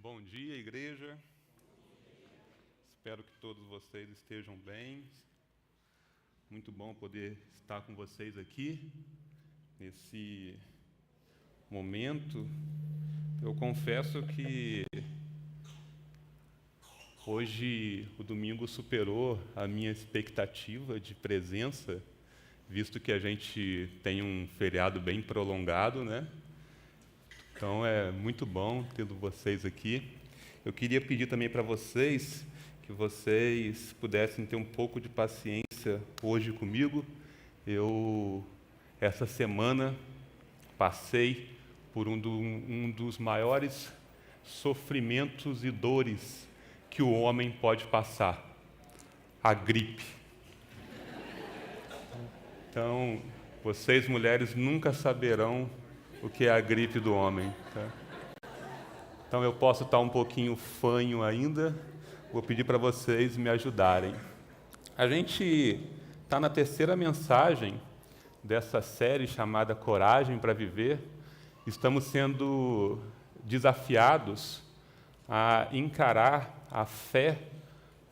Bom dia, igreja. Espero que todos vocês estejam bem. Muito bom poder estar com vocês aqui nesse momento. Eu confesso que hoje o domingo superou a minha expectativa de presença, visto que a gente tem um feriado bem prolongado, né? Então é muito bom tendo vocês aqui. Eu queria pedir também para vocês que vocês pudessem ter um pouco de paciência hoje comigo. Essa semana, passei por um dos maiores sofrimentos e dores que o homem pode passar: a gripe. Então, vocês mulheres nunca saberão o que é a gripe do homem. Tá? Então eu posso estar um pouquinho fanho ainda, vou pedir para vocês me ajudarem. A gente está na terceira mensagem dessa série chamada Coragem para Viver. Estamos sendo desafiados a encarar a fé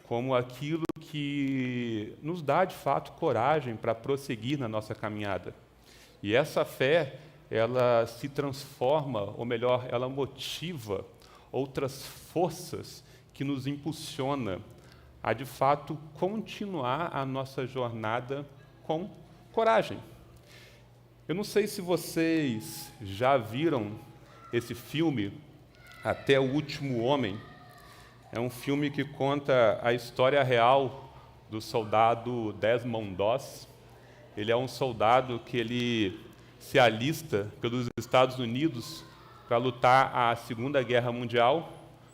como aquilo que nos dá, de fato, coragem para prosseguir na nossa caminhada. E essa fé, ela se transforma, ou melhor, ela motiva outras forças que nos impulsiona a, de fato, continuar a nossa jornada com coragem. Eu não sei se vocês já viram esse filme, Até o Último Homem. É um filme que conta a história real do soldado Desmond Doss. Ele é um soldado que ele se alista pelos Estados Unidos para lutar a Segunda Guerra Mundial,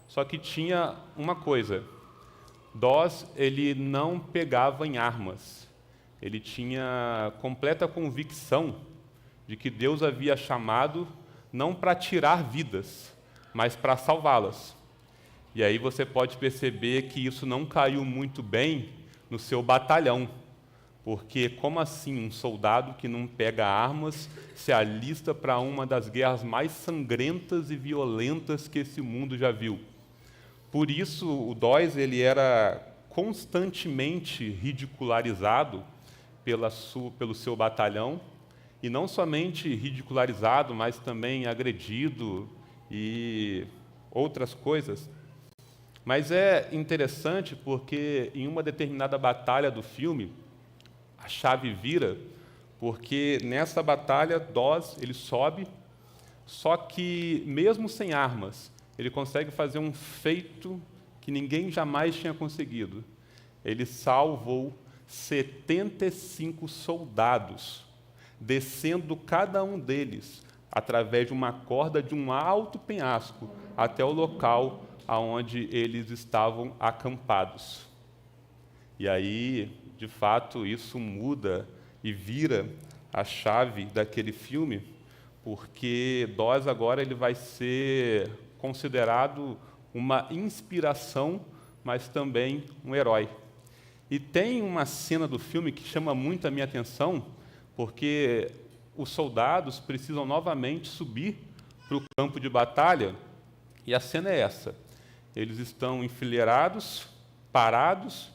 só que tinha uma coisa: Doss, ele não pegava em armas. Ele tinha completa convicção de que Deus havia chamado não para tirar vidas, mas para salvá-las. E aí você pode perceber que isso não caiu muito bem no seu batalhão. Porque como assim um soldado que não pega armas se alista para uma das guerras mais sangrentas e violentas que esse mundo já viu? Por isso, o Doss ele era constantemente ridicularizado pelo seu batalhão, e não somente ridicularizado, mas também agredido e outras coisas. Mas é interessante porque em uma determinada batalha do filme, a chave vira, porque nessa batalha Doss ele sobe, só que mesmo sem armas, ele consegue fazer um feito que ninguém jamais tinha conseguido. Ele salvou 75 soldados, descendo cada um deles através de uma corda de um alto penhasco até o local aonde eles estavam acampados. E aí, de fato, isso muda e vira a chave daquele filme, porque Doss agora ele vai ser considerado uma inspiração, mas também um herói. E tem uma cena do filme que chama muito a minha atenção, porque os soldados precisam novamente subir para o campo de batalha, e a cena é essa: eles estão enfileirados, parados,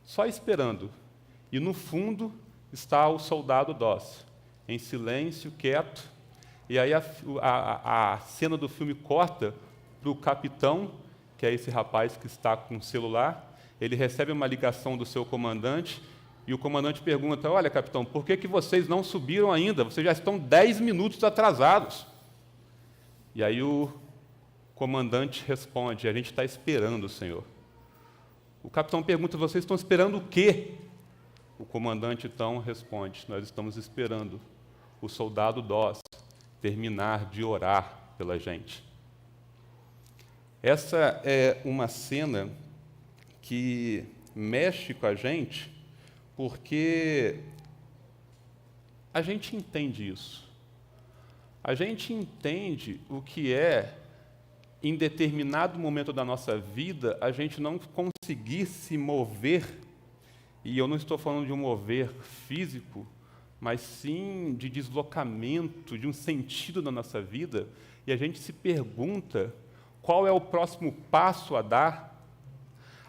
só esperando. E no fundo está o soldado Doss, em silêncio, quieto. E aí a cena do filme corta para o capitão, que é esse rapaz que está com o celular. Ele recebe uma ligação do seu comandante, e o comandante pergunta: olha, capitão, por que vocês não subiram ainda? Vocês já estão 10 minutos atrasados. E aí o comandante responde: a gente está esperando, senhor. O capitão pergunta: vocês estão esperando o quê? O comandante então responde: nós estamos esperando o soldado Doss terminar de orar pela gente. Essa é uma cena que mexe com a gente, porque a gente entende isso. A gente entende o que é, em determinado momento da nossa vida, a gente não conseguir se mover, e eu não estou falando de um mover físico, mas sim de deslocamento, de um sentido na nossa vida, e a gente se pergunta qual é o próximo passo a dar,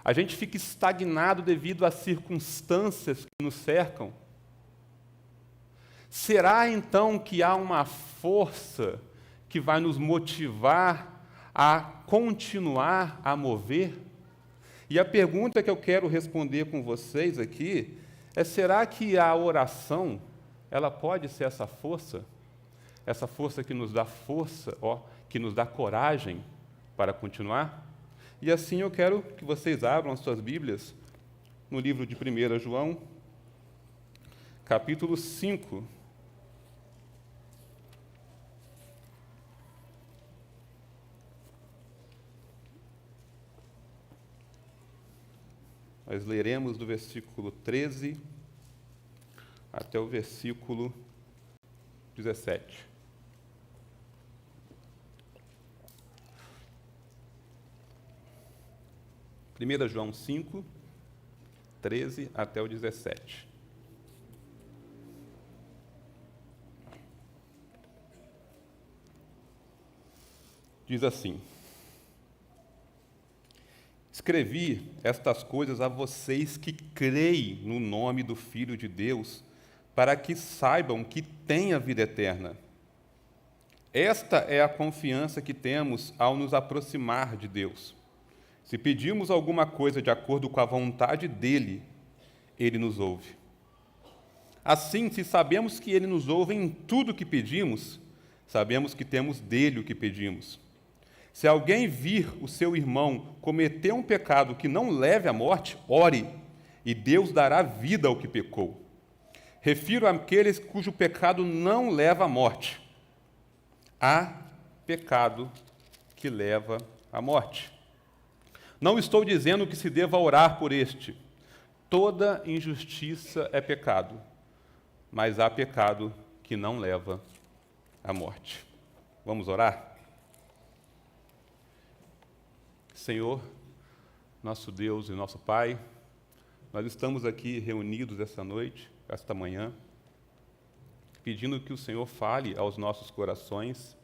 a gente fica estagnado devido às circunstâncias que nos cercam. Será então que há uma força que vai nos motivar a continuar a mover? E a pergunta que eu quero responder com vocês aqui é: será que a oração, ela pode ser essa força? Essa força que nos dá força, que nos dá coragem para continuar? E assim eu quero que vocês abram as suas Bíblias no livro de 1 João, capítulo 5. Nós leremos do versículo 13 até o versículo 17. 1 João 5, 13 até o 17. Diz assim: escrevi estas coisas a vocês que creem no nome do Filho de Deus, para que saibam que têm a vida eterna. Esta é a confiança que temos ao nos aproximar de Deus. Se pedimos alguma coisa de acordo com a vontade dEle, Ele nos ouve. Assim, se sabemos que Ele nos ouve em tudo o que pedimos, sabemos que temos dEle o que pedimos. Se alguém vir o seu irmão cometer um pecado que não leve à morte, ore, e Deus dará vida ao que pecou. Refiro àqueles cujo pecado não leva à morte. Há pecado que leva à morte. Não estou dizendo que se deva orar por este. Toda injustiça é pecado, mas há pecado que não leva à morte. Vamos orar? Senhor, nosso Deus e nosso Pai, nós estamos aqui reunidos esta noite, esta manhã, pedindo que o Senhor fale aos nossos corações,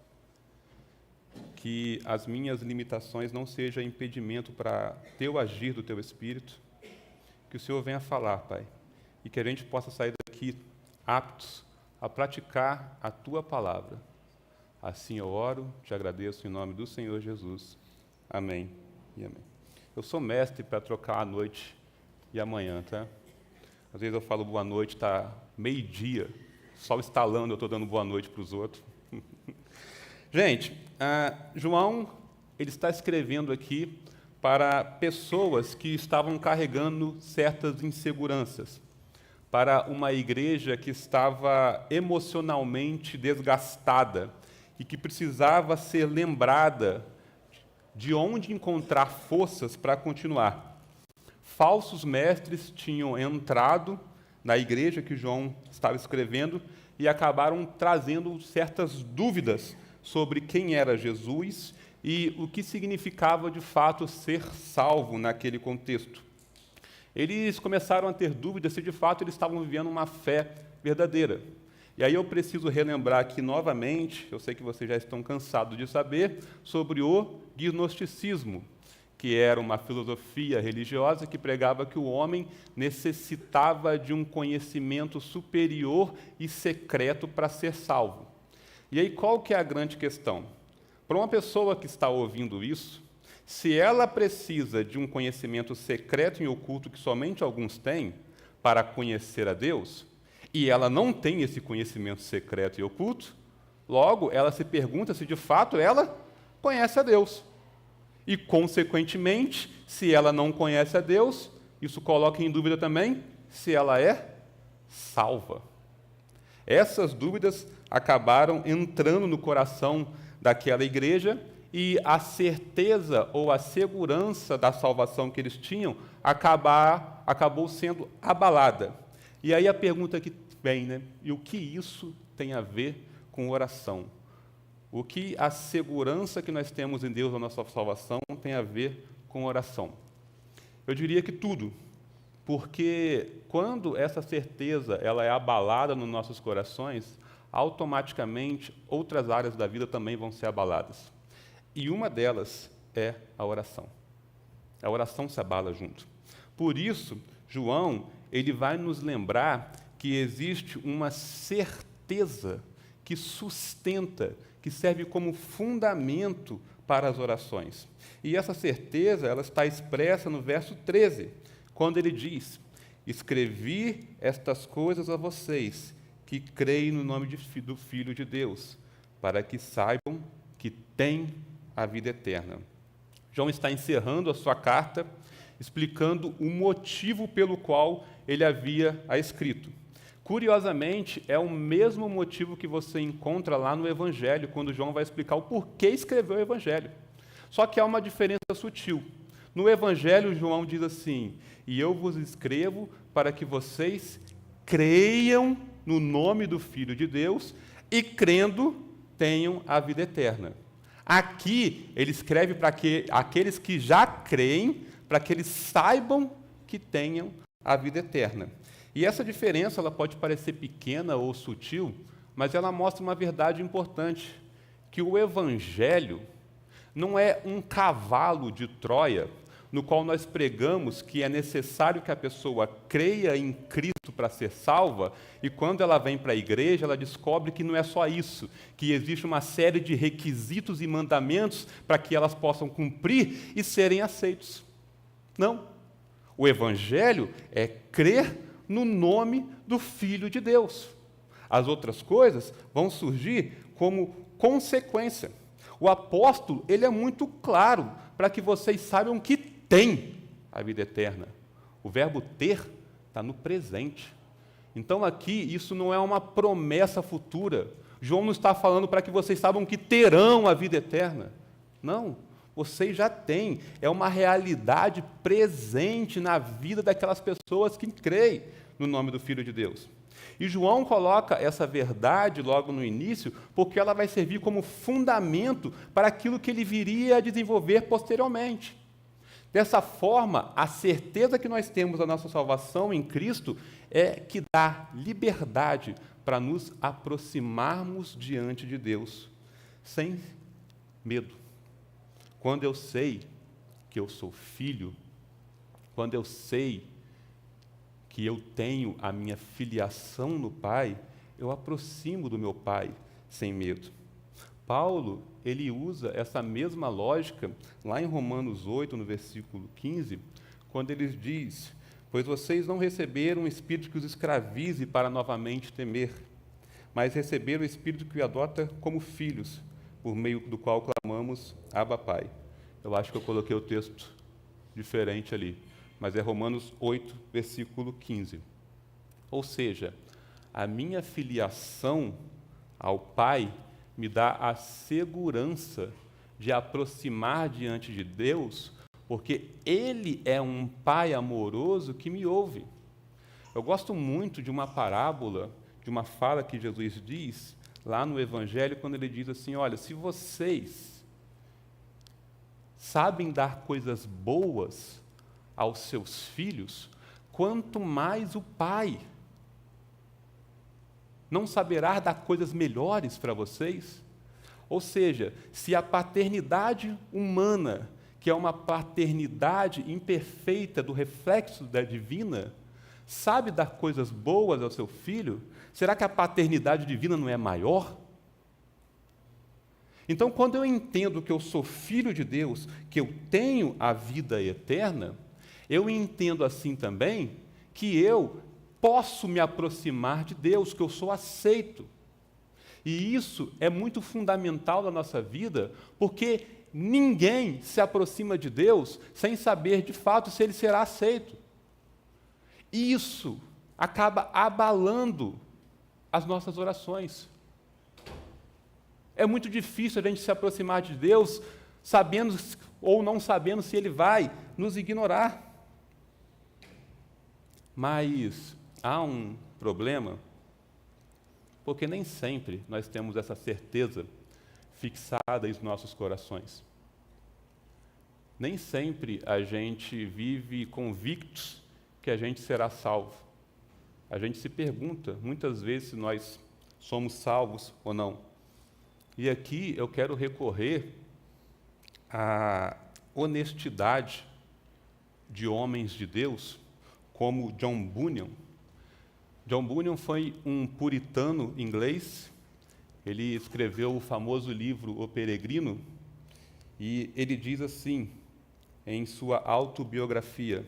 que as minhas limitações não sejam impedimento para teu agir do teu Espírito, que o Senhor venha falar, Pai, e que a gente possa sair daqui aptos a praticar a tua palavra. Assim eu oro, te agradeço em nome do Senhor Jesus. Amém e amém. Eu sou mestre para trocar a noite e a manhã, tá? Às vezes eu falo boa noite, está meio-dia, sol estalando, eu estou dando boa noite para os outros. Gente, João, ele está escrevendo aqui para pessoas que estavam carregando certas inseguranças, para uma igreja que estava emocionalmente desgastada e que precisava ser lembrada de onde encontrar forças para continuar. Falsos mestres tinham entrado na igreja que João estava escrevendo e acabaram trazendo certas dúvidas sobre quem era Jesus e o que significava de fato ser salvo naquele contexto. Eles começaram a ter dúvidas se de fato eles estavam vivendo uma fé verdadeira. E aí eu preciso relembrar aqui novamente, eu sei que vocês já estão cansados de saber, sobre o gnosticismo, que era uma filosofia religiosa que pregava que o homem necessitava de um conhecimento superior e secreto para ser salvo. E aí, qual que é a grande questão? Para uma pessoa que está ouvindo isso, se ela precisa de um conhecimento secreto e oculto que somente alguns têm para conhecer a Deus, e ela não tem esse conhecimento secreto e oculto, logo, ela se pergunta se de fato ela conhece a Deus. E, consequentemente, se ela não conhece a Deus, isso coloca em dúvida também se ela é salva. Essas dúvidas acabaram entrando no coração daquela igreja e a certeza ou a segurança da salvação que eles tinham acabou sendo abalada. E aí a pergunta que vem, né? E o que isso tem a ver com oração? O que a segurança que nós temos em Deus na nossa salvação tem a ver com oração? Eu diria que tudo. Porque quando essa certeza ela é abalada nos nossos corações, automaticamente outras áreas da vida também vão ser abaladas. E uma delas é a oração. A oração se abala junto. Por isso, João, ele vai nos lembrar que existe uma certeza que sustenta, que serve como fundamento para as orações. E essa certeza, ela está expressa no verso 13, quando ele diz: escrevi estas coisas a vocês, que creem no nome do Filho de Deus, para que saibam que têm a vida eterna. João está encerrando a sua carta, explicando o motivo pelo qual ele havia a escrito. Curiosamente, é o mesmo motivo que você encontra lá no Evangelho, quando João vai explicar o porquê escreveu o Evangelho. Só que há uma diferença sutil. No Evangelho, João diz assim: e eu vos escrevo para que vocês creiam no nome do Filho de Deus e, crendo, tenham a vida eterna. Aqui, ele escreve para aqueles que já creem, para que eles saibam que tenham a vida eterna. E essa diferença, ela pode parecer pequena ou sutil, mas ela mostra uma verdade importante, que o Evangelho não é um cavalo de Troia, no qual nós pregamos que é necessário que a pessoa creia em Cristo para ser salva, e quando ela vem para a igreja, ela descobre que não é só isso, que existe uma série de requisitos e mandamentos para que elas possam cumprir e serem aceitos. Não. O Evangelho é crer no nome do Filho de Deus. As outras coisas vão surgir como consequência. O apóstolo, ele é muito claro para que vocês saibam que tem a vida eterna. O verbo ter está no presente. Então aqui, isso não é uma promessa futura. João não está falando para que vocês saibam que terão a vida eterna. Não, vocês já têm. É uma realidade presente na vida daquelas pessoas que creem no nome do Filho de Deus. E João coloca essa verdade logo no início, porque ela vai servir como fundamento para aquilo que ele viria a desenvolver posteriormente. Dessa forma, a certeza que nós temos da nossa salvação em Cristo é que dá liberdade para nos aproximarmos diante de Deus, sem medo. Quando eu sei que eu sou filho, quando eu sei que eu tenho a minha filiação no Pai, eu aproximo do meu Pai sem medo. Paulo, ele usa essa mesma lógica lá em Romanos 8, no versículo 15, quando ele diz: pois vocês não receberam um espírito que os escravize para novamente temer, mas receberam o espírito que o adota como filhos, por meio do qual clamamos, Abba, Pai. Eu acho que eu coloquei o texto diferente ali, mas é Romanos 8, versículo 15. Ou seja, a minha filiação ao Pai me dá a segurança de aproximar diante de Deus, porque Ele é um Pai amoroso que me ouve. Eu gosto muito de uma parábola, de uma fala que Jesus diz lá no Evangelho, quando ele diz assim: olha, se vocês sabem dar coisas boas aos seus filhos, quanto mais o Pai não saberá dar coisas melhores para vocês? Ou seja, se a paternidade humana, que é uma paternidade imperfeita do reflexo da divina, sabe dar coisas boas ao seu filho, será que a paternidade divina não é maior? Então, quando eu entendo que eu sou filho de Deus, que eu tenho a vida eterna, eu entendo assim também que eu posso me aproximar de Deus, que eu sou aceito. E isso é muito fundamental na nossa vida, porque ninguém se aproxima de Deus sem saber de fato se ele será aceito. Isso acaba abalando as nossas orações. É muito difícil a gente se aproximar de Deus sabendo ou não sabendo se Ele vai nos ignorar. Mas há um problema, porque nem sempre nós temos essa certeza fixada em nossos corações. Nem sempre a gente vive convictos que a gente será salvo. A gente se pergunta, muitas vezes, se nós somos salvos ou não. E aqui eu quero recorrer a honestidade de homens de Deus, como John Bunyan. John Bunyan foi um puritano inglês. Ele escreveu o famoso livro O Peregrino, e ele diz assim, em sua autobiografia: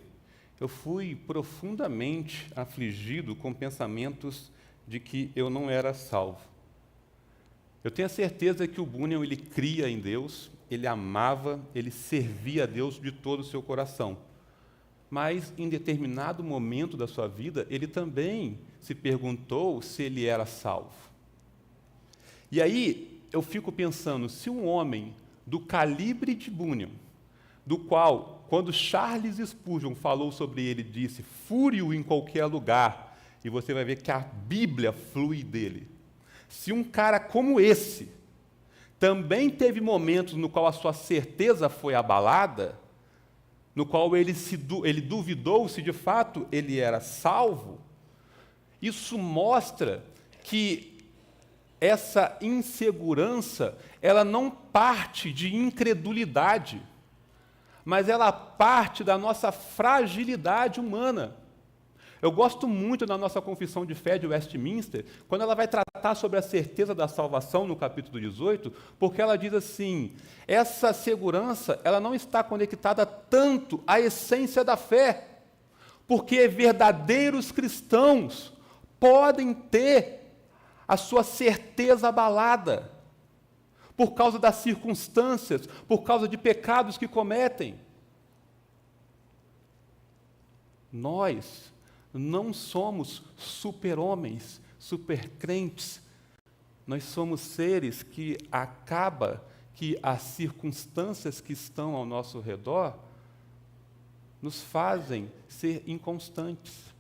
eu fui profundamente afligido com pensamentos de que eu não era salvo. Eu tenho a certeza que o Bunyan, ele cria em Deus, ele amava, ele servia a Deus de todo o seu coração. Mas, em determinado momento da sua vida, ele também se perguntou se ele era salvo. E aí, eu fico pensando, se um homem do calibre de Bunyan, do qual, quando Charles Spurgeon falou sobre ele, disse, fure-o em qualquer lugar, e você vai ver que a Bíblia flui dele. Se um cara como esse também teve momentos no qual a sua certeza foi abalada, no qual ele duvidou se de fato ele era salvo, isso mostra que essa insegurança, ela não parte de incredulidade, mas ela parte da nossa fragilidade humana. Eu gosto muito da nossa confissão de fé de Westminster, quando ela vai tratar sobre a certeza da salvação no capítulo 18, porque ela diz assim, essa segurança, ela não está conectada tanto à essência da fé, porque verdadeiros cristãos podem ter a sua certeza abalada, por causa das circunstâncias, por causa de pecados que cometem. Nós não somos super-homens, super-crentes. Nós somos seres que que as circunstâncias que estão ao nosso redor nos fazem ser inconstantes.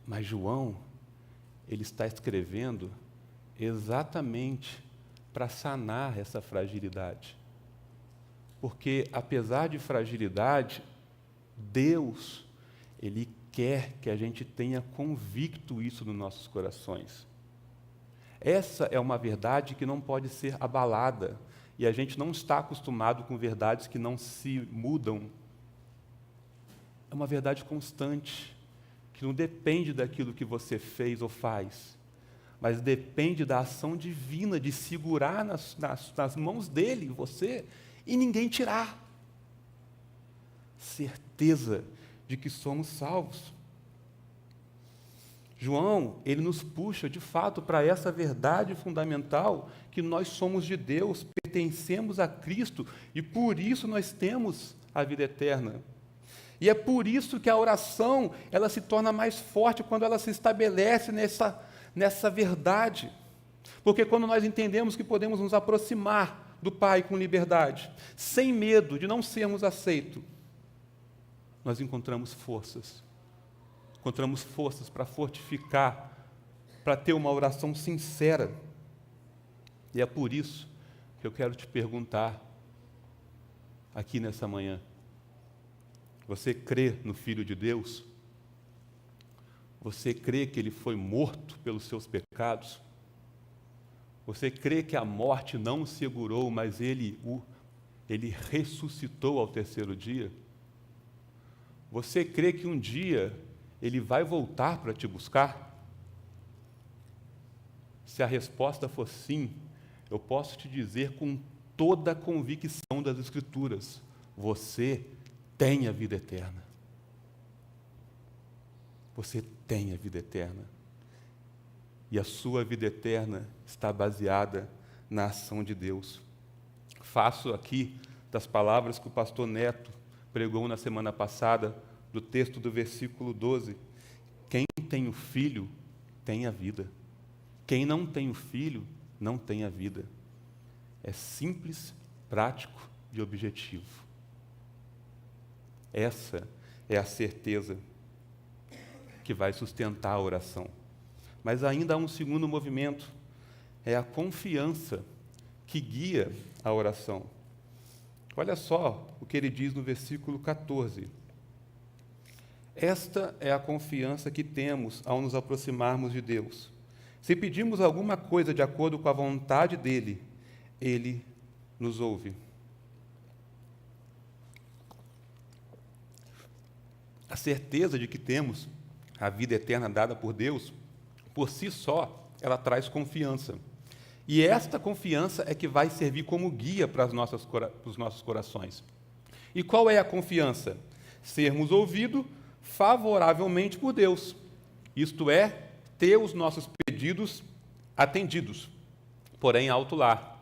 Mas João, ele está escrevendo exatamente para sanar essa fragilidade. Porque, apesar de fragilidade, Deus, Ele quer que a gente tenha convicto isso nos nossos corações. Essa é uma verdade que não pode ser abalada, e a gente não está acostumado com verdades que não se mudam. É uma verdade constante, que não depende daquilo que você fez ou faz, mas depende da ação divina de segurar nas mãos dele, você, e ninguém tirar. Certeza de que somos salvos. João, ele nos puxa, de fato, para essa verdade fundamental, que nós somos de Deus, pertencemos a Cristo, e por isso nós temos a vida eterna. E é por isso que a oração, ela se torna mais forte quando ela se estabelece nessa verdade. Porque quando nós entendemos que podemos nos aproximar do Pai com liberdade, sem medo de não sermos aceitos, nós encontramos forças para fortificar, para ter uma oração sincera. E é por isso que eu quero te perguntar, aqui nessa manhã, você crê no Filho de Deus? Você crê que Ele foi morto pelos seus pecados? Você crê que a morte não o segurou, mas Ele ressuscitou ao terceiro dia? Você crê que um dia Ele vai voltar para te buscar? Se a resposta for sim, eu posso te dizer com toda a convicção das Escrituras, você tem a vida eterna. Você tem a vida eterna. E a sua vida eterna está baseada na ação de Deus. Faço aqui das palavras que o pastor Neto pregou na semana passada, do texto do versículo 12. Quem tem o Filho, tem a vida. Quem não tem o Filho, não tem a vida. É simples, prático e objetivo. Essa é a certeza que vai sustentar a oração. Mas ainda há um segundo movimento, é a confiança que guia a oração. Olha só o que ele diz no versículo 14. Esta é a confiança que temos ao nos aproximarmos de Deus. Se pedimos alguma coisa de acordo com a vontade dele, ele nos ouve. A certeza de que temos a vida eterna dada por Deus, por si só, ela traz confiança. E esta confiança é que vai servir como guia para os nossos corações. E qual é a confiança? Sermos ouvidos favoravelmente por Deus. Isto é, ter os nossos pedidos atendidos. Porém, alto lá,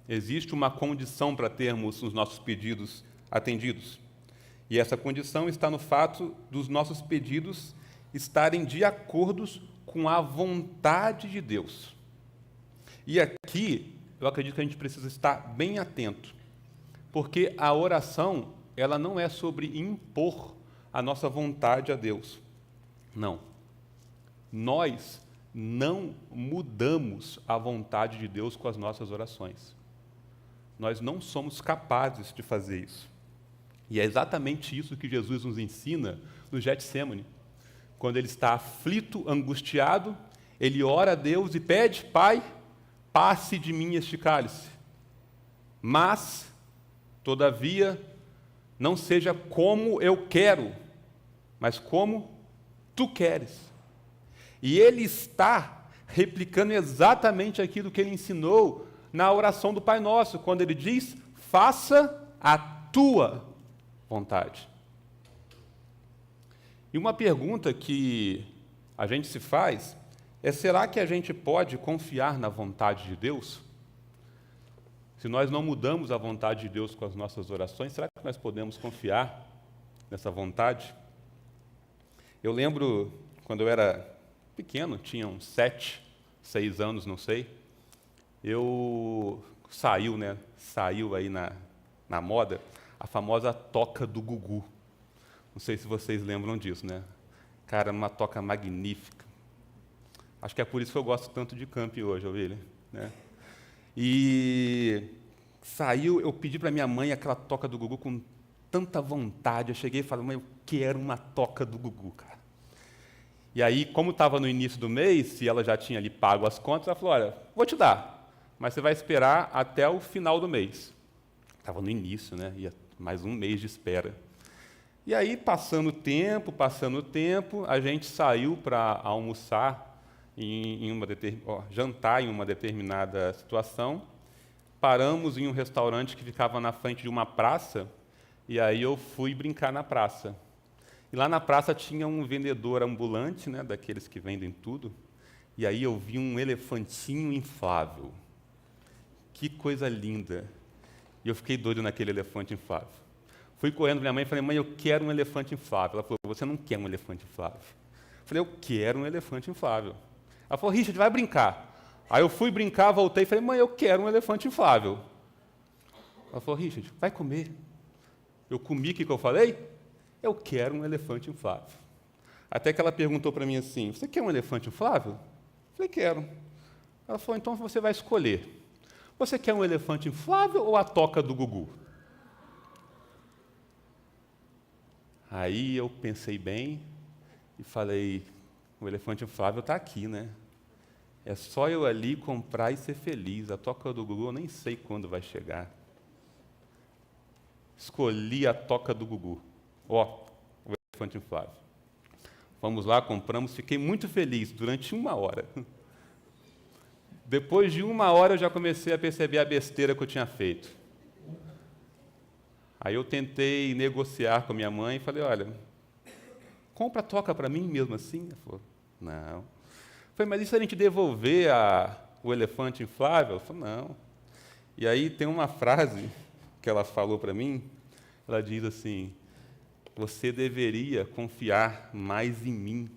existe uma condição para termos os nossos pedidos atendidos. E essa condição está no fato dos nossos pedidos estarem de acordo com a vontade de Deus. E aqui, eu acredito que a gente precisa estar bem atento, porque a oração, ela não é sobre impor a nossa vontade a Deus. Não. Nós não mudamos a vontade de Deus com as nossas orações. Nós não somos capazes de fazer isso. E é exatamente isso que Jesus nos ensina no Getsêmani. Quando ele está aflito, angustiado, ele ora a Deus e pede: Pai, passe de mim este cálice. Mas, todavia, não seja como eu quero, mas como tu queres. E ele está replicando exatamente aquilo que ele ensinou na oração do Pai Nosso, quando ele diz: faça a tua vontade. E uma pergunta que a gente se faz é: será que a gente pode confiar na vontade de Deus? Se nós não mudamos a vontade de Deus com as nossas orações, será que nós podemos confiar nessa vontade? Eu lembro, quando eu era pequeno, tinha uns 7, 6 anos, não sei, saiu aí na moda, a famosa toca do Gugu. Não sei se vocês lembram disso, né? Cara, uma toca magnífica. Acho que é por isso que eu gosto tanto de camping hoje, Ovelha, né? E saiu, eu pedi para minha mãe aquela toca do Gugu com tanta vontade. Eu cheguei e falei: mãe, eu quero uma toca do Gugu, cara. E aí, como estava no início do mês, e ela já tinha ali pago as contas, ela falou: olha, vou te dar, mas você vai esperar até o final do mês. Estava no início, né? Ia mais um mês de espera. E aí, passando o tempo, a gente saiu para almoçar, jantar em uma determinada situação. Paramos em um restaurante que ficava na frente de uma praça, e aí eu fui brincar na praça. E lá na praça tinha um vendedor ambulante, né, daqueles que vendem tudo, e aí eu vi um elefantinho inflável. Que coisa linda! E eu fiquei doido naquele elefante inflável. Fui correndo para minha mãe e falei: mãe, eu quero um elefante inflável. Ela falou: você não quer um elefante inflável. Eu falei: eu quero um elefante inflável. Ela falou: Richard, vai brincar. Aí eu fui brincar, voltei e falei: mãe, eu quero um elefante inflável. Ela falou: Richard, vai comer. Eu comi, o que eu falei? Eu quero um elefante inflável. Até que ela perguntou para mim assim: você quer um elefante inflável? Eu falei: quero. Ela falou: então você vai escolher. Você quer um elefante inflável ou a toca do Gugu? Aí eu pensei bem e falei: o elefante inflável está aqui, né? É só eu ali comprar e ser feliz. A toca do Gugu eu nem sei quando vai chegar. Escolhi a toca do Gugu. O elefante inflável. Vamos lá, compramos, fiquei muito feliz durante 1 hora. Depois de 1 hora eu já comecei a perceber a besteira que eu tinha feito. Aí eu tentei negociar com a minha mãe e falei: olha, compra a toca para mim mesmo assim? Ela falou: não. Eu falei: mas e se a gente devolver o elefante inflável? Ela falou: não. E aí tem uma frase que ela falou para mim, ela diz assim: você deveria confiar mais em mim,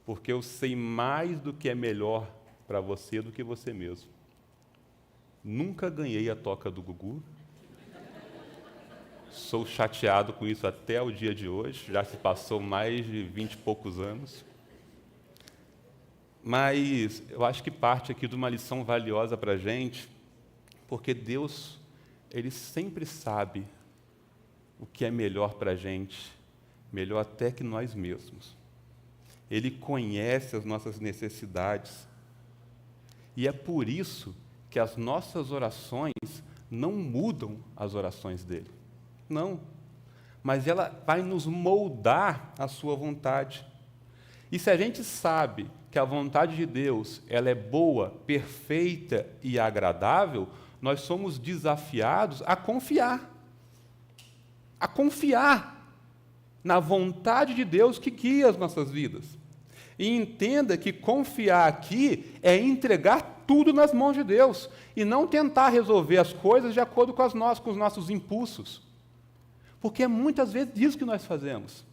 porque eu sei mais do que é melhor para você do que você mesmo. Nunca ganhei a toca do Gugu. Sou chateado com isso até o dia de hoje, já se passou mais de 20 e poucos anos. Mas eu acho que parte aqui de uma lição valiosa para a gente, porque Deus, Ele sempre sabe o que é melhor para a gente, melhor até que nós mesmos. Ele conhece as nossas necessidades. E é por isso que as nossas orações não mudam as orações dele. Não. Mas ela vai nos moldar à sua vontade. E se a gente sabe que a vontade de Deus ela é boa, perfeita e agradável, nós somos desafiados a confiar. A confiar na vontade de Deus que guia as nossas vidas. E entenda que confiar aqui é entregar tudo nas mãos de Deus e não tentar resolver as coisas de acordo com os nossos impulsos. Porque é muitas vezes isso que nós fazemos.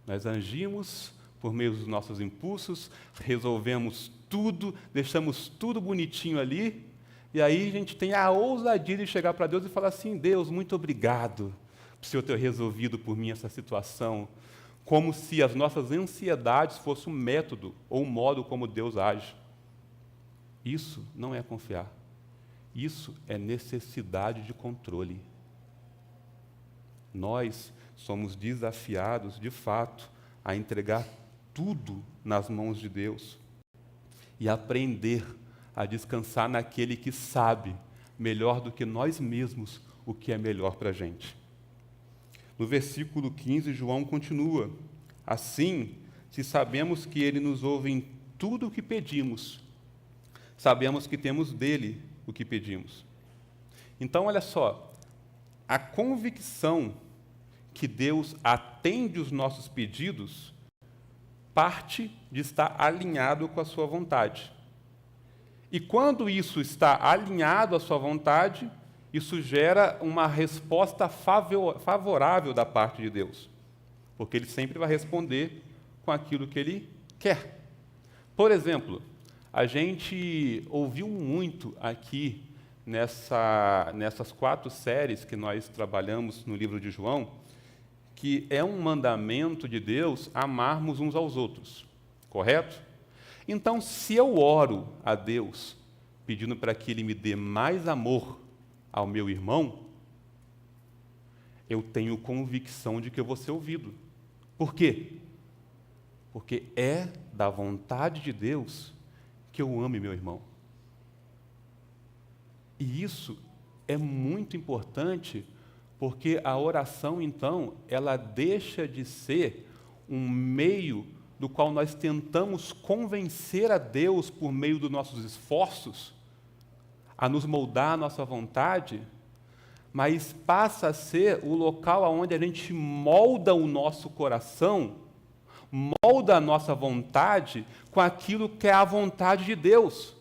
Nós agimos por meio dos nossos impulsos, resolvemos tudo, deixamos tudo bonitinho ali, e aí a gente tem a ousadia de chegar para Deus e falar assim: Deus, muito obrigado por o Senhor ter resolvido por mim essa situação, como se as nossas ansiedades fossem um método ou um modo como Deus age. Isso não é confiar. Isso é necessidade de controle. Nós somos desafiados, de fato, a entregar tudo nas mãos de Deus e aprender a descansar naquele que sabe, melhor do que nós mesmos, o que é melhor para a gente. No versículo 15, João continua: assim, se sabemos que Ele nos ouve em tudo o que pedimos, sabemos que temos dele o que pedimos. Então, olha só, a convicção que Deus atende os nossos pedidos parte de estar alinhado com a sua vontade. E quando isso está alinhado à sua vontade, isso gera uma resposta favorável da parte de Deus, porque Ele sempre vai responder com aquilo que Ele quer. Por exemplo, a gente ouviu muito aqui nessas 4 séries que nós trabalhamos no livro de João, que é um mandamento de Deus amarmos uns aos outros, correto? Então, se eu oro a Deus pedindo para que Ele me dê mais amor ao meu irmão, eu tenho convicção de que eu vou ser ouvido. Por quê? Porque é da vontade de Deus que eu ame meu irmão. E isso é muito importante, porque a oração, então, ela deixa de ser um meio do qual nós tentamos convencer a Deus por meio dos nossos esforços a nos moldar a nossa vontade, mas passa a ser o local onde a gente molda o nosso coração, molda a nossa vontade com aquilo que é a vontade de Deus.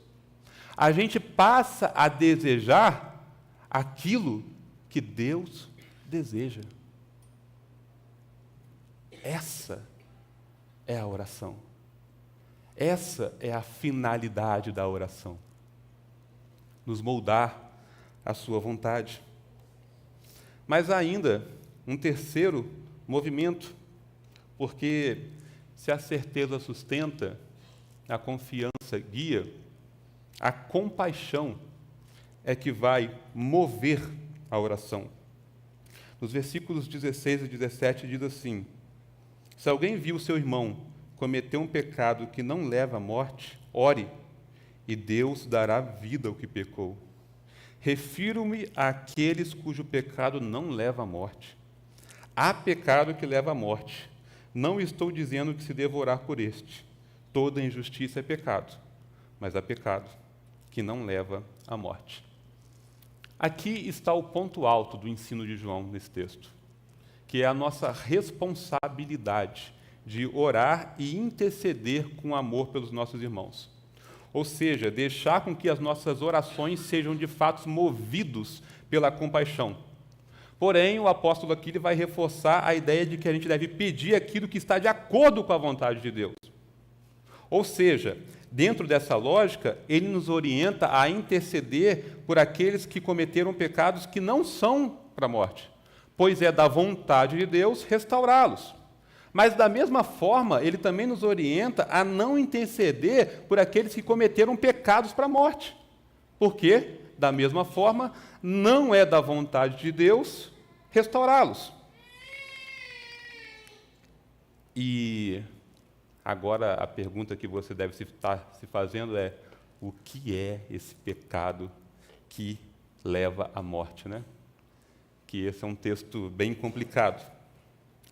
A gente passa a desejar aquilo que Deus deseja. Essa é a oração. Essa é a finalidade da oração. Nos moldar à sua vontade. Mas ainda, um terceiro movimento, porque se a certeza sustenta, a confiança guia, a compaixão é que vai mover a oração. Nos versículos 16 e 17 diz assim: se alguém viu seu irmão cometer um pecado que não leva à morte, ore, e Deus dará vida ao que pecou. Refiro-me àqueles cujo pecado não leva à morte. Há pecado que leva à morte. Não estou dizendo que se devorar por este. Toda injustiça é pecado, mas há pecado que não leva à morte. Aqui está o ponto alto do ensino de João nesse texto, que é a nossa responsabilidade de orar e interceder com amor pelos nossos irmãos. Ou seja, deixar com que as nossas orações sejam de fato movidos pela compaixão. Porém, o apóstolo aqui ele vai reforçar a ideia de que a gente deve pedir aquilo que está de acordo com a vontade de Deus. Ou seja, dentro dessa lógica, ele nos orienta a interceder por aqueles que cometeram pecados que não são para a morte, pois é da vontade de Deus restaurá-los. Mas, da mesma forma, ele também nos orienta a não interceder por aqueles que cometeram pecados para a morte. Porque, da mesma forma, não é da vontade de Deus restaurá-los. E agora a pergunta que você deve estar se fazendo é: o que é esse pecado que leva à morte, né? Que esse é um texto bem complicado.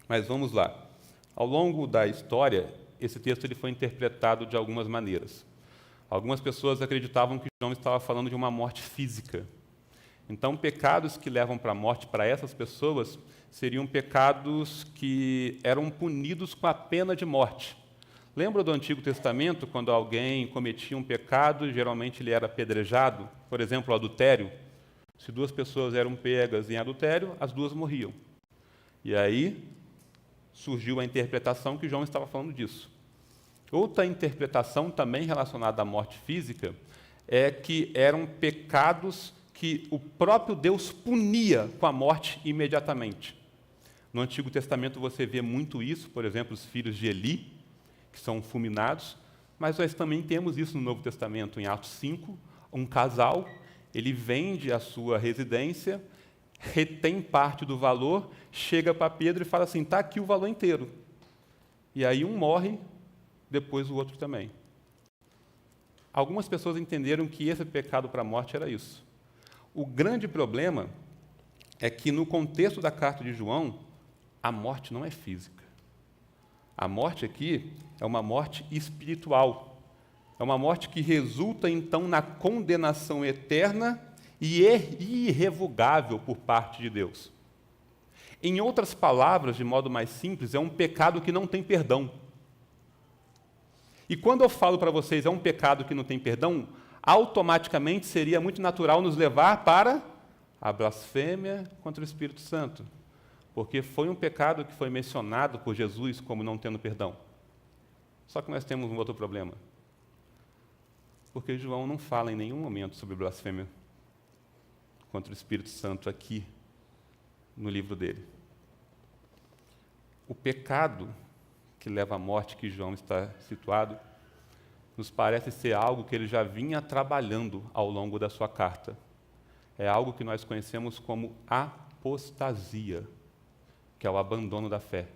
Mas vamos lá. Ao longo da história, esse texto ele foi interpretado de algumas maneiras. Algumas pessoas acreditavam que João estava falando de uma morte física. Então, pecados que levam para a morte para essas pessoas seriam pecados que eram punidos com a pena de morte. Lembra do Antigo Testamento, quando alguém cometia um pecado, geralmente ele era apedrejado? Por exemplo, o adultério. Se duas pessoas eram pegas em adultério, as duas morriam. E aí surgiu a interpretação que João estava falando disso. Outra interpretação também relacionada à morte física é que eram pecados que o próprio Deus punia com a morte imediatamente. No Antigo Testamento você vê muito isso, por exemplo, os filhos de Eli, que são fulminados, mas nós também temos isso no Novo Testamento, em Atos 5, um casal, ele vende a sua residência, retém parte do valor, chega para Pedro e fala assim, está aqui o valor inteiro. E aí um morre, depois o outro também. Algumas pessoas entenderam que esse pecado para a morte era isso. O grande problema é que, no contexto da carta de João, a morte não é física. A morte aqui é uma morte espiritual. É uma morte que resulta, então, na condenação eterna e irrevogável por parte de Deus. Em outras palavras, de modo mais simples, é um pecado que não tem perdão. E quando eu falo para vocês é um pecado que não tem perdão, automaticamente seria muito natural nos levar para a blasfêmia contra o Espírito Santo. Porque foi um pecado que foi mencionado por Jesus como não tendo perdão. Só que nós temos um outro problema. Porque João não fala em nenhum momento sobre blasfêmia contra o Espírito Santo aqui no livro dele. O pecado que leva à morte que João está situado nos parece ser algo que ele já vinha trabalhando ao longo da sua carta. É algo que nós conhecemos como apostasia, que é o abandono da fé.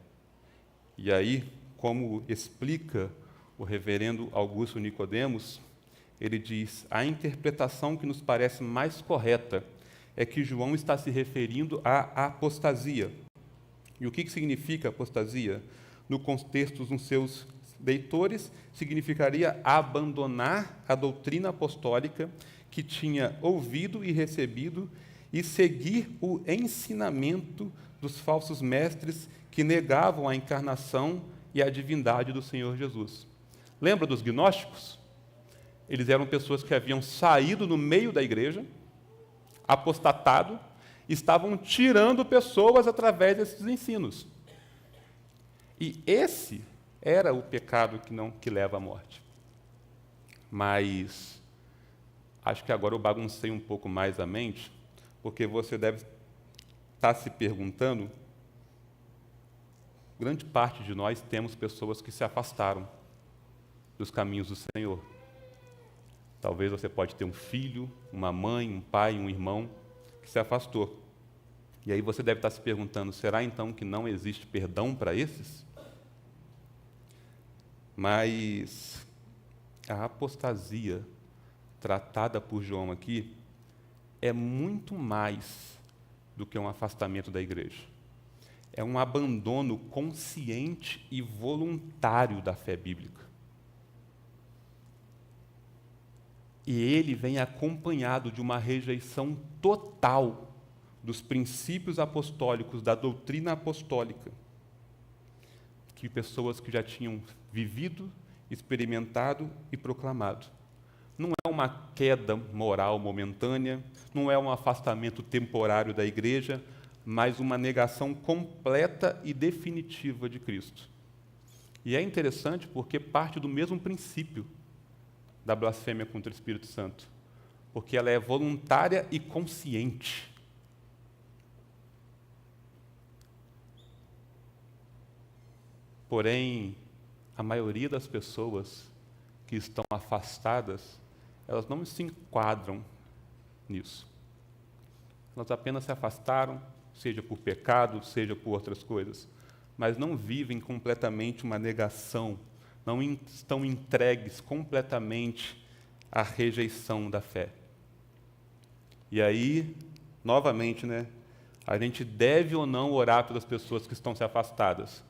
E aí, como explica o reverendo Augusto Nicodemos, ele diz, a interpretação que nos parece mais correta é que João está se referindo à apostasia. E o que significa apostasia? No contexto dos seus leitores, significaria abandonar a doutrina apostólica que tinha ouvido e recebido e seguir o ensinamento dos falsos mestres que negavam a encarnação e a divindade do Senhor Jesus. Lembra dos gnósticos? Eles eram pessoas que haviam saído no meio da igreja, apostatado, estavam tirando pessoas através desses ensinos. E esse era o pecado que leva à morte. Mas acho que agora eu baguncei um pouco mais a mente, porque você deve estar se perguntando, grande parte de nós temos pessoas que se afastaram dos caminhos do Senhor. Talvez você pode ter um filho, uma mãe, um pai, um irmão que se afastou. E aí você deve estar se perguntando, será então que não existe perdão para esses? Mas a apostasia tratada por João aqui é muito mais do que um afastamento da igreja. É um abandono consciente e voluntário da fé bíblica. E ele vem acompanhado de uma rejeição total dos princípios apostólicos, da doutrina apostólica, que pessoas que já tinham vivido, experimentado e proclamado. Não é uma queda moral momentânea, não é um afastamento temporário da igreja, mas uma negação completa e definitiva de Cristo. E é interessante porque parte do mesmo princípio da blasfêmia contra o Espírito Santo, porque ela é voluntária e consciente. Porém, a maioria das pessoas que estão afastadas, elas não se enquadram nisso. Elas apenas se afastaram, seja por pecado, seja por outras coisas, mas não vivem completamente uma negação, não estão entregues completamente à rejeição da fé. E aí, novamente, né, a gente deve ou não orar pelas pessoas que estão se afastadas.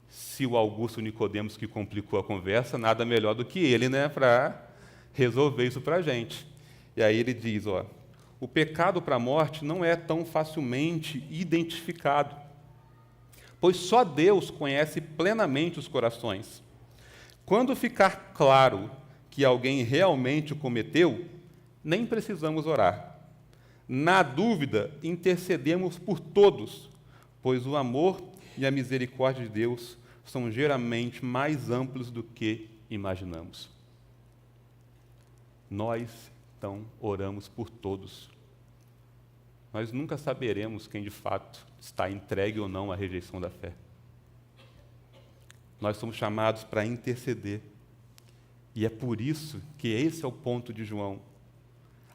Se o Augusto Nicodemos que complicou a conversa, nada melhor do que ele, né, para resolver isso para a gente. E aí ele diz, o pecado para a morte não é tão facilmente identificado, pois só Deus conhece plenamente os corações. Quando ficar claro que alguém realmente o cometeu, nem precisamos orar. Na dúvida, intercedemos por todos, pois o amor e a misericórdia de Deus são geralmente mais amplos do que imaginamos. Nós, então, oramos por todos. Nós nunca saberemos quem de fato está entregue ou não à rejeição da fé. Nós somos chamados para interceder. E é por isso que esse é o ponto de João.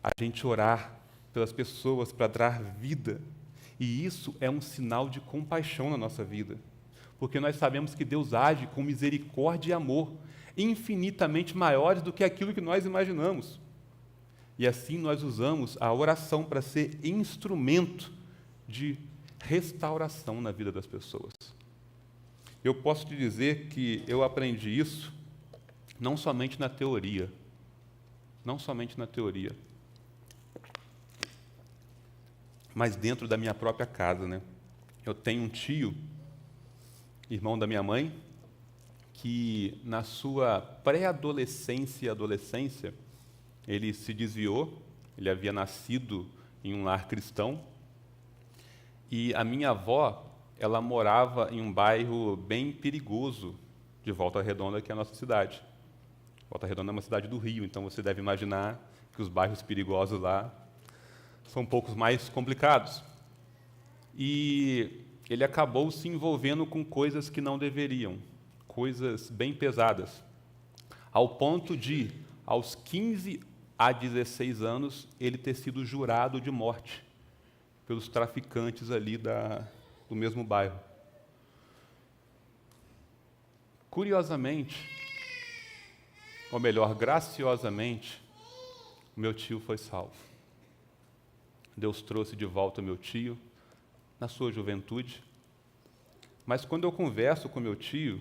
A gente orar pelas pessoas para dar vida. E isso é um sinal de compaixão na nossa vida. Porque nós sabemos que Deus age com misericórdia e amor, infinitamente maiores do que aquilo que nós imaginamos. E assim nós usamos a oração para ser instrumento de restauração na vida das pessoas. Eu posso te dizer que eu aprendi isso não somente na teoria, mas dentro da minha própria casa, né? Eu tenho um tio, irmão da minha mãe, que na sua pré-adolescência e adolescência, ele se desviou, ele havia nascido em um lar cristão, e a minha avó, ela morava em um bairro bem perigoso de Volta Redonda, que é a nossa cidade. Volta Redonda é uma cidade do Rio, então você deve imaginar que os bairros perigosos lá são um pouco mais complicados. E ele acabou se envolvendo com coisas que não deveriam, coisas bem pesadas, ao ponto de, aos 15 a 16 anos, ele ter sido jurado de morte pelos traficantes ali do mesmo bairro. Curiosamente, ou melhor, graciosamente, o meu tio foi salvo. Deus trouxe de volta o meu tio na sua juventude. Mas quando eu converso com meu tio,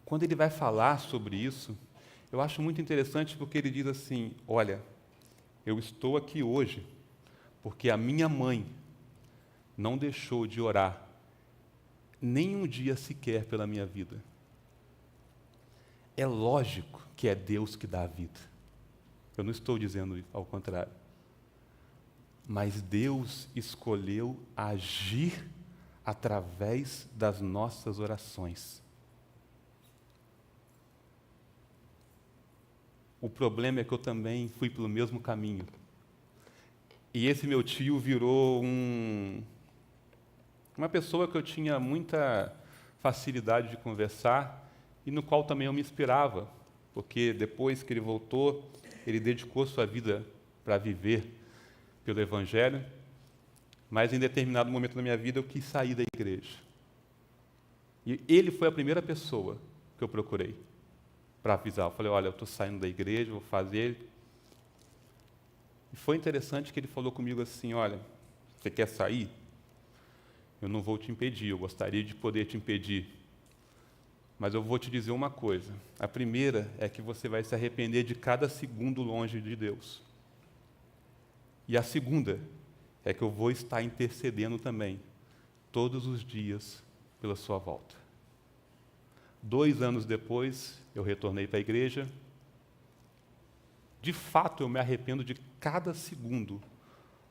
quando ele vai falar sobre isso, eu acho muito interessante porque ele diz assim, olha, eu estou aqui hoje porque a minha mãe não deixou de orar nem um dia sequer pela minha vida. É lógico que é Deus que dá a vida. Eu não estou dizendo ao contrário. Mas Deus escolheu agir através das nossas orações. O problema é que eu também fui pelo mesmo caminho. E esse meu tio virou uma pessoa que eu tinha muita facilidade de conversar e no qual também eu me inspirava, porque depois que ele voltou, ele dedicou sua vida para viver pelo Evangelho, mas em determinado momento da minha vida eu quis sair da igreja. E ele foi a primeira pessoa que eu procurei para avisar. Eu falei, olha, eu estou saindo da igreja, vou fazer. E foi interessante que ele falou comigo assim, olha, você quer sair? Eu não vou te impedir, eu gostaria de poder te impedir. Mas eu vou te dizer uma coisa. A primeira é que você vai se arrepender de cada segundo longe de Deus. E a segunda é que eu vou estar intercedendo também, todos os dias, pela sua volta. 2 anos depois, eu retornei para a igreja. De fato, eu me arrependo de cada segundo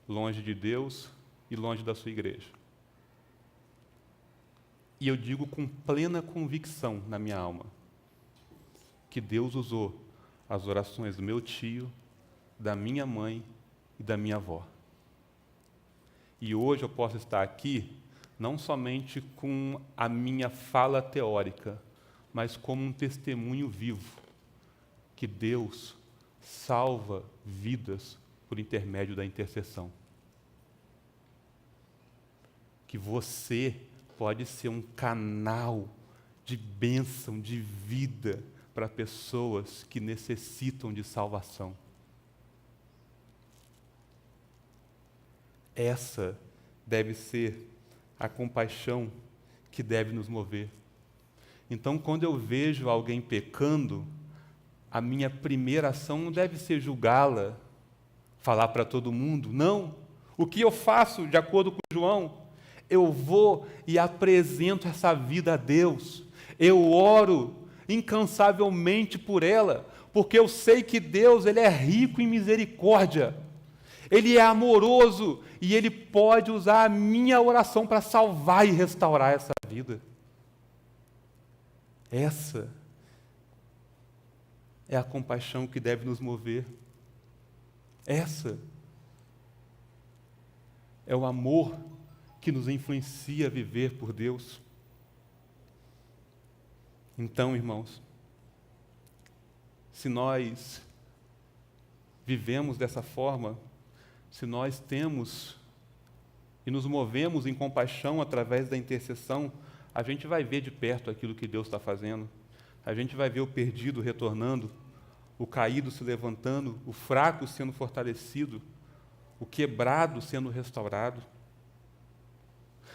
longe de Deus e longe da sua igreja. E eu digo com plena convicção na minha alma que Deus usou as orações do meu tio, da minha mãe e da minha avó. E hoje eu posso estar aqui não somente com a minha fala teórica, mas como um testemunho vivo que Deus salva vidas por intermédio da intercessão. Que você pode ser um canal de bênção, de vida para pessoas que necessitam de salvação. Essa deve ser a compaixão que deve nos mover. Então, quando eu vejo alguém pecando, a minha primeira ação não deve ser julgá-la, falar para todo mundo. Não. O que eu faço, de acordo com João? Eu vou e apresento essa vida a Deus. Eu oro incansavelmente por ela, porque eu sei que Deus, Ele é rico em misericórdia. Ele é amoroso e Ele pode usar a minha oração para salvar e restaurar essa vida. Essa é a compaixão que deve nos mover. Essa é o amor que nos influencia a viver por Deus. Então, irmãos, se nós vivemos dessa forma, se nós temos e nos movemos em compaixão através da intercessão, a gente vai ver de perto aquilo que Deus está fazendo. A gente vai ver o perdido retornando, o caído se levantando, o fraco sendo fortalecido, o quebrado sendo restaurado.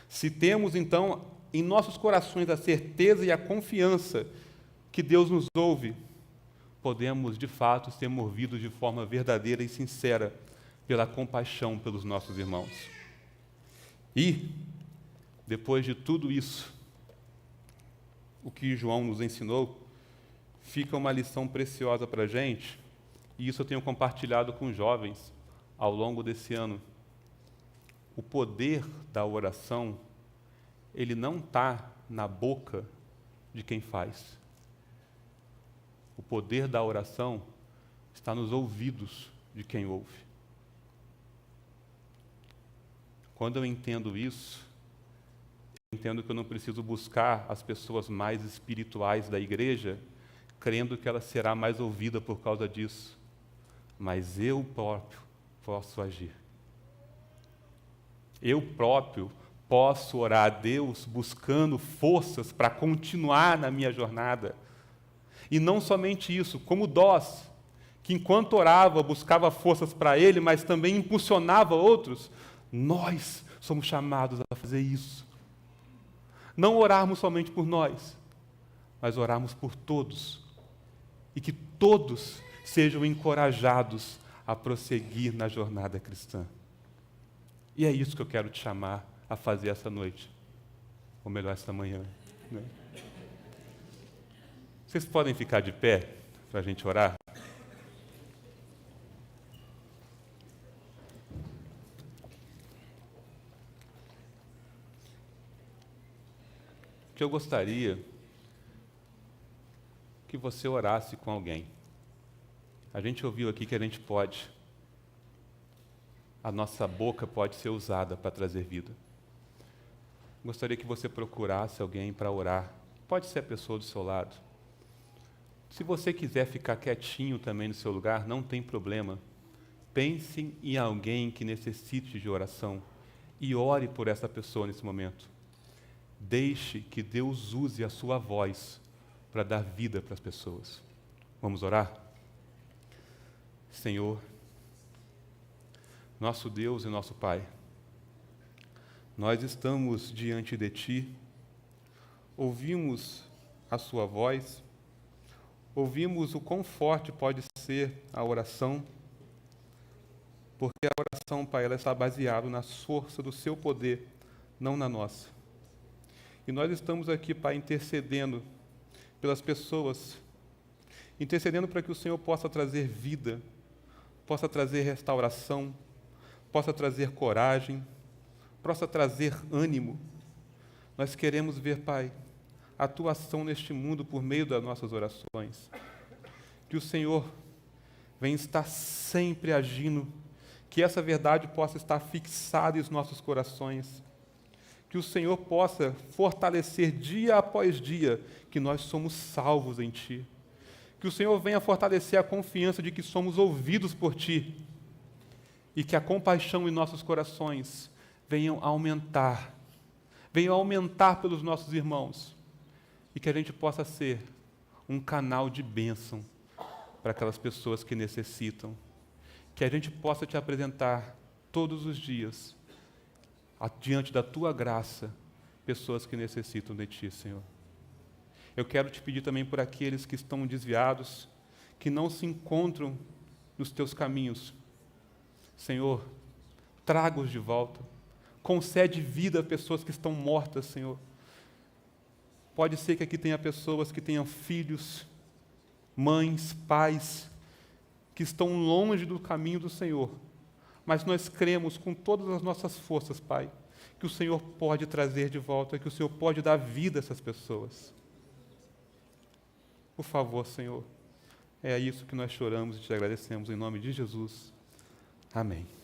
Se temos, então, em nossos corações a certeza e a confiança que Deus nos ouve, podemos, de fato, ser movidos de forma verdadeira e sincera pela compaixão pelos nossos irmãos. E, depois de tudo isso, o que João nos ensinou, fica uma lição preciosa para a gente, e isso eu tenho compartilhado com os jovens ao longo desse ano. O poder da oração, ele não está na boca de quem faz. O poder da oração está nos ouvidos de quem ouve. Quando eu entendo isso, eu entendo que eu não preciso buscar as pessoas mais espirituais da igreja, crendo que ela será mais ouvida por causa disso. Mas eu próprio posso agir. Eu próprio posso orar a Deus buscando forças para continuar na minha jornada. E não somente isso, como Dós, que enquanto orava, buscava forças para ele, mas também impulsionava outros, nós somos chamados a fazer isso. Não orarmos somente por nós, mas orarmos por todos. E que todos sejam encorajados a prosseguir na jornada cristã. E é isso que eu quero te chamar a fazer essa noite, ou melhor, esta manhã. Né? Vocês podem ficar de pé para a gente orar? Que eu gostaria que você orasse com alguém. A gente ouviu aqui que a gente pode, a nossa boca pode ser usada para trazer vida. Gostaria que você procurasse alguém para orar. Pode ser a pessoa do seu lado. Se você quiser ficar quietinho também no seu lugar, não tem problema. Pense em alguém que necessite de oração e ore por essa pessoa nesse momento. Deixe que Deus use a sua voz para dar vida para as pessoas. Vamos orar? Senhor, nosso Deus e nosso Pai, nós estamos diante de Ti, ouvimos a Sua voz, ouvimos o quão forte pode ser a oração, porque a oração, Pai, ela está baseada na força do Seu poder, não na nossa. E nós estamos aqui, Pai, intercedendo pelas pessoas, intercedendo para que o Senhor possa trazer vida, possa trazer restauração, possa trazer coragem, possa trazer ânimo. Nós queremos ver, Pai, a Tua ação neste mundo por meio das nossas orações. Que o Senhor venha estar sempre agindo, que essa verdade possa estar fixada em nossos corações, que o Senhor possa fortalecer dia após dia que nós somos salvos em Ti. Que o Senhor venha fortalecer a confiança de que somos ouvidos por Ti. E que a compaixão em nossos corações venha aumentar pelos nossos irmãos. E que a gente possa ser um canal de bênção para aquelas pessoas que necessitam. Que a gente possa Te apresentar todos os dias diante da tua graça, pessoas que necessitam de ti, Senhor. Eu quero te pedir também por aqueles que estão desviados, que não se encontram nos teus caminhos. Senhor, traga-os de volta. Concede vida a pessoas que estão mortas, Senhor. Pode ser que aqui tenha pessoas que tenham filhos, mães, pais, que estão longe do caminho do Senhor. Mas nós cremos com todas as nossas forças, Pai, que o Senhor pode trazer de volta, que o Senhor pode dar vida a essas pessoas. Por favor, Senhor, é isso que nós choramos e te agradecemos em nome de Jesus. Amém.